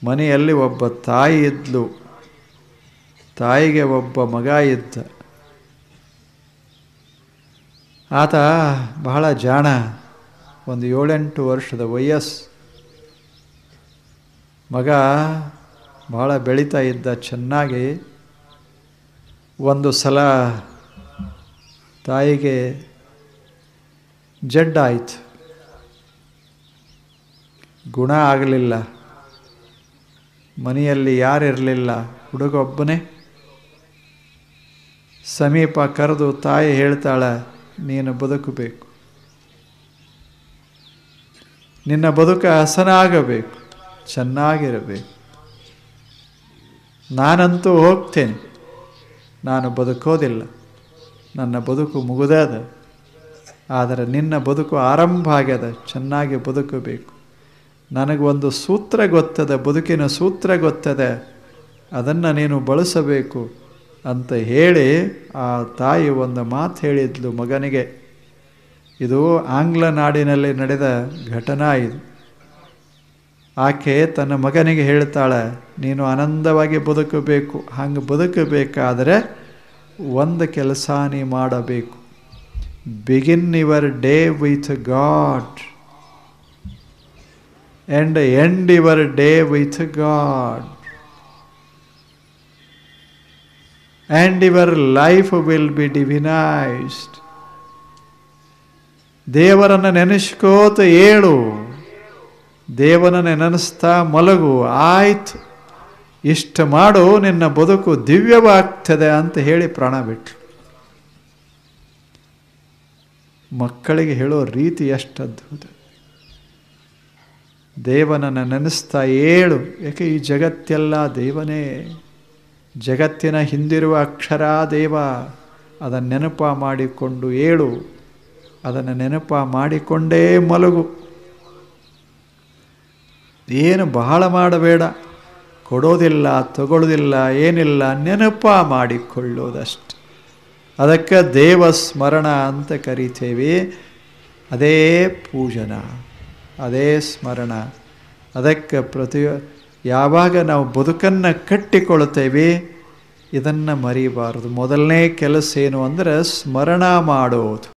ಮನೆಯಲ್ಲಿ ಒಬ್ಬ ತಾಯಿ ಇದ್ಲು. ತಾಯಿಗೆ ಒಬ್ಬ ಮಗ ಇದ್ದ. ಆತ ಬಹಳ ಜಾಣ, ಒಂದು 7-8 ವರ್ಷದ ವಯಸ್ಸು. ಮಗ ಬಹಳ ಬೆಳೀತಾ ಇದ್ದ ಚೆನ್ನಾಗಿ. ಒಂದು ಸಲ ತಾಯಿಗೆ ಜಡ್ಡಾಯಿತು, ಗುಣ ಆಗಲಿಲ್ಲ. ಮನೆಯಲ್ಲಿ ಯಾರಿರಲಿಲ್ಲ, ಹುಡುಗ ಒಬ್ಬನೇ. ಸಮೀಪ ಕರೆದು ತಾಯಿ ಹೇಳ್ತಾಳೆ, ನೀನು ಬದುಕಬೇಕು, ನಿನ್ನ ಬದುಕು ಹಸನಾಗಬೇಕು, ಚೆನ್ನಾಗಿರಬೇಕು. ನಾನಂತೂ ಹೋಗ್ತೇನೆ, ನಾನು ಬದುಕೋದಿಲ್ಲ, ನನ್ನ ಬದುಕು ಮುಗಿದದ. ಆದರೆ ನಿನ್ನ ಬದುಕು ಆರಂಭ ಆಗ್ಯದ, ಚೆನ್ನಾಗಿ ಬದುಕಬೇಕು. ನನಗೊಂದು ಸೂತ್ರ ಗೊತ್ತದೆ, ಬದುಕಿನ ಸೂತ್ರ ಗೊತ್ತದೆ, ಅದನ್ನು ನೀನು ಬಳಸಬೇಕು ಅಂತ ಹೇಳಿ ಆ ತಾಯಿ ಒಂದು ಮಾತು ಹೇಳಿದ್ಲು ಮಗನಿಗೆ. ಇದು ಆಂಗ್ಲ ನಾಡಿನಲ್ಲಿ ನಡೆದ ಘಟನಾ ಇದು. ಆಕೆ ತನ್ನ ಮಗನಿಗೆ ಹೇಳ್ತಾಳೆ, ನೀನು ಆನಂದವಾಗಿ ಬದುಕಬೇಕು. ಹಂಗೆ ಬದುಕಬೇಕಾದರೆ ಒಂದು ಕೆಲಸ ನೀ ಮಾಡಬೇಕು. Begin your day with god and end your day with God, and your life will be divinized. ದೇವರನ್ನು ನೆನೆಸ್ಕೋತ ಏಳು, ದೇವರನ್ನು ನೆನೆಸ್ತಾ ಮಲಗು, ಆಯ್ತು, ಇಷ್ಟು ಮಾಡು, ನಿನ್ನ ಬದುಕು ದಿವ್ಯವಾಗ್ತದೆ ಅಂತ ಹೇಳಿ ಪ್ರಾಣ ಬಿಟ್ರು. ಮಕ್ಕಳಿಗೆ ಹೇಳೋ ರೀತಿ ಎಷ್ಟು ಅದ್ಭುತ. ದೇವನನ್ನು ನೆನೆಸ್ತಾ ಏಳು. ಏಕೆ ಈ ಜಗತ್ತೆಲ್ಲ ದೇವನೇ, ಜಗತ್ತಿನ ಹಿಂದಿರುವ ಅಕ್ಷರ ದೇವ. ಅದನ್ನು ನೆನಪ ಮಾಡಿಕೊಂಡು ಏಳು, ಅದನ್ನು ನೆನಪ ಮಾಡಿಕೊಂಡೇ ಮಲಗು. ಏನು ಬಹಳ ಮಾಡಬೇಡ, ಕೊಡೋದಿಲ್ಲ, ತಗೊಳ್ಳೋದಿಲ್ಲ, ಏನಿಲ್ಲ, ನೆನಪ ಮಾಡಿಕೊಳ್ಳೋದಷ್ಟೆ. ಅದಕ್ಕೆ ದೇವಸ್ಮರಣ ಅಂತ ಕರಿತೇವೆ. ಅದೇ ಪೂಜನ, ಅದೇ ಸ್ಮರಣ. ಅದಕ್ಕೆ ಯಾವಾಗ ನಾವು ಬದುಕನ್ನು ಕಟ್ಟಿಕೊಳ್ತೇವೆ ಇದನ್ನು ಮರಿಬಾರದು. ಮೊದಲನೇ ಕೆಲಸ ಏನು ಅಂದರೆ ಸ್ಮರಣ ಮಾಡೋದು.